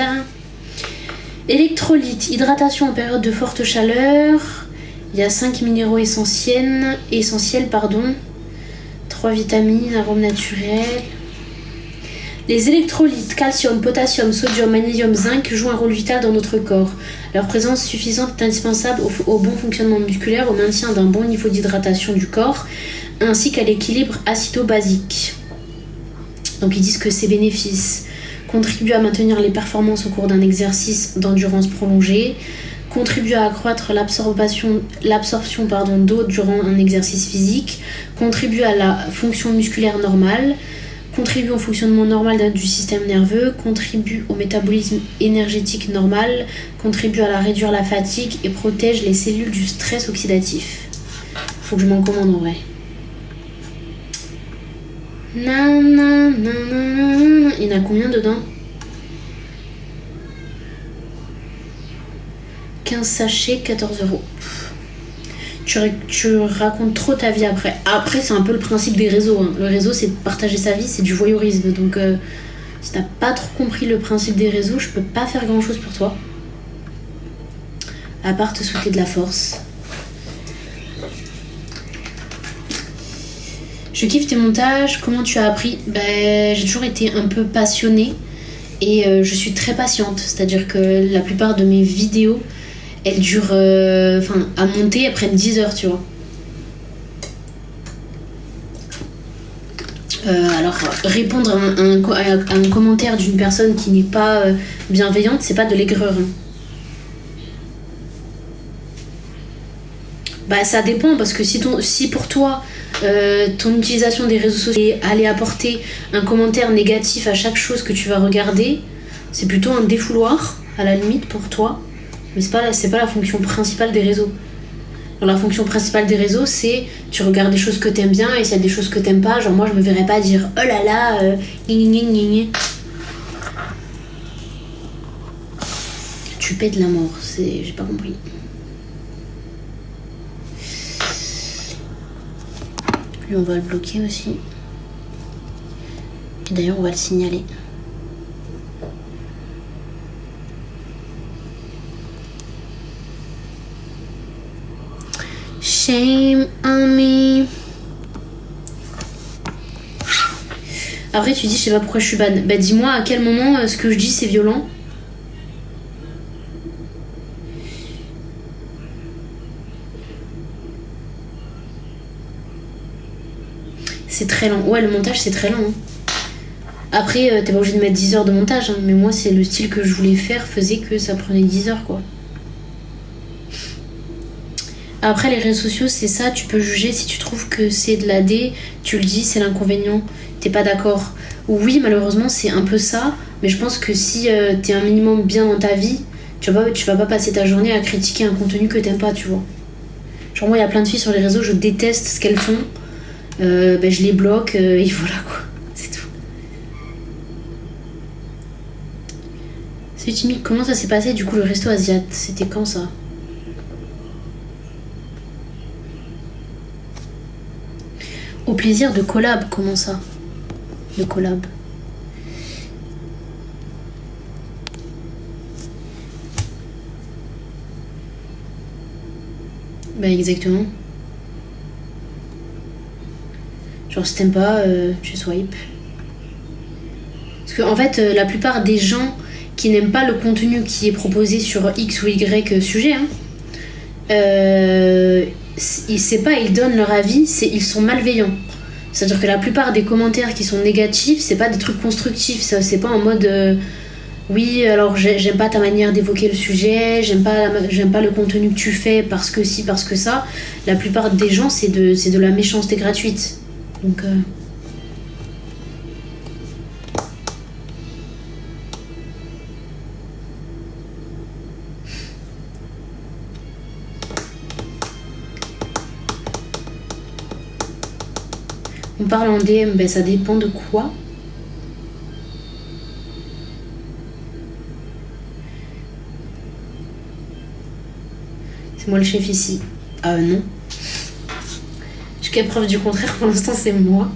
là. Électrolytes, hydratation en période de forte chaleur. Il y a 5 minéraux essentiels, 3 vitamines, arômes naturels. Les électrolytes, calcium, potassium, sodium, magnésium, zinc jouent un rôle vital dans notre corps. Leur présence suffisante est indispensable au bon fonctionnement musculaire, au maintien d'un bon niveau d'hydratation du corps, ainsi qu'à l'équilibre acido-basique. Donc ils disent que ces bénéfices contribuent à maintenir les performances au cours d'un exercice d'endurance prolongée, contribuent à accroître l'absorption d'eau durant un exercice physique, contribuent à la fonction musculaire normale, contribue au fonctionnement normal du système nerveux, contribue au métabolisme énergétique normal, contribue à réduire la fatigue et protège les cellules du stress oxydatif. Faut que je m'en commande en vrai. Il y en a combien dedans? 15 sachets, 14 €. Tu racontes trop ta vie après. Après, c'est un peu le principe des réseaux. Hein. Le réseau, c'est de partager sa vie, c'est du voyeurisme. Donc, si t'as pas trop compris le principe des réseaux, je peux pas faire grand chose pour toi. À part te souhaiter de la force. Je kiffe tes montages. Comment tu as appris? J'ai toujours été un peu passionnée. Et je suis très patiente. C'est-à-dire que la plupart de mes vidéos, elles durent, à monter, elles prennent 10 heures, tu vois. Alors, répondre à un commentaire d'une personne qui n'est pas bienveillante, c'est pas de l'aigreur. Hein. Ça dépend, parce que si pour toi, ton utilisation des réseaux sociaux allait apporter un commentaire négatif à chaque chose que tu vas regarder, c'est plutôt un défouloir, à la limite, pour toi. Mais c'est pas la fonction principale des réseaux. Alors, la fonction principale des réseaux, c'est tu regardes des choses que t'aimes bien, et s'il y a des choses que t'aimes pas, genre moi je me verrais pas dire oh là là, tu paies de la mort, j'ai pas compris. Lui on va le bloquer aussi. Et d'ailleurs on va le signaler. Shame on me. Après tu dis je sais pas pourquoi je suis ban. Dis-moi à quel moment ce que je dis c'est violent. C'est très lent. Ouais, le montage c'est très lent. Hein. Après t'es pas obligé de mettre 10 heures de montage. Hein, mais moi c'est le style que je voulais faire faisait que ça prenait 10 heures quoi. Après, les réseaux sociaux, c'est ça, tu peux juger si tu trouves que c'est de la D, tu le dis, c'est l'inconvénient, t'es pas d'accord. Oui, malheureusement, c'est un peu ça, mais je pense que si t'es un minimum bien dans ta vie, tu vas pas passer ta journée à critiquer un contenu que t'aimes pas, tu vois. Genre, moi, il y a plein de filles sur les réseaux, je déteste ce qu'elles font, je les bloque, et voilà, quoi, c'est tout. C'est timide, comment ça s'est passé, du coup, le resto asiat, c'était quand, ça? Au plaisir de collab, comment ça? De collab. Exactement. Genre si t'aimes pas, tu swipes. Parce que en fait, la plupart des gens qui n'aiment pas le contenu qui est proposé sur X ou Y sujet, hein, ils donnent leur avis, ils sont malveillants. C'est-à-dire que la plupart des commentaires qui sont négatifs, c'est pas des trucs constructifs, c'est pas en mode oui, alors j'aime pas ta manière d'évoquer le sujet, j'aime pas le contenu que tu fais parce que ci, parce que ça. La plupart des gens, c'est de la méchanceté gratuite. Donc on parle en DM, ça dépend de quoi. C'est moi le chef ici. Non. Jusqu'à preuve du contraire, pour l'instant, c'est moi.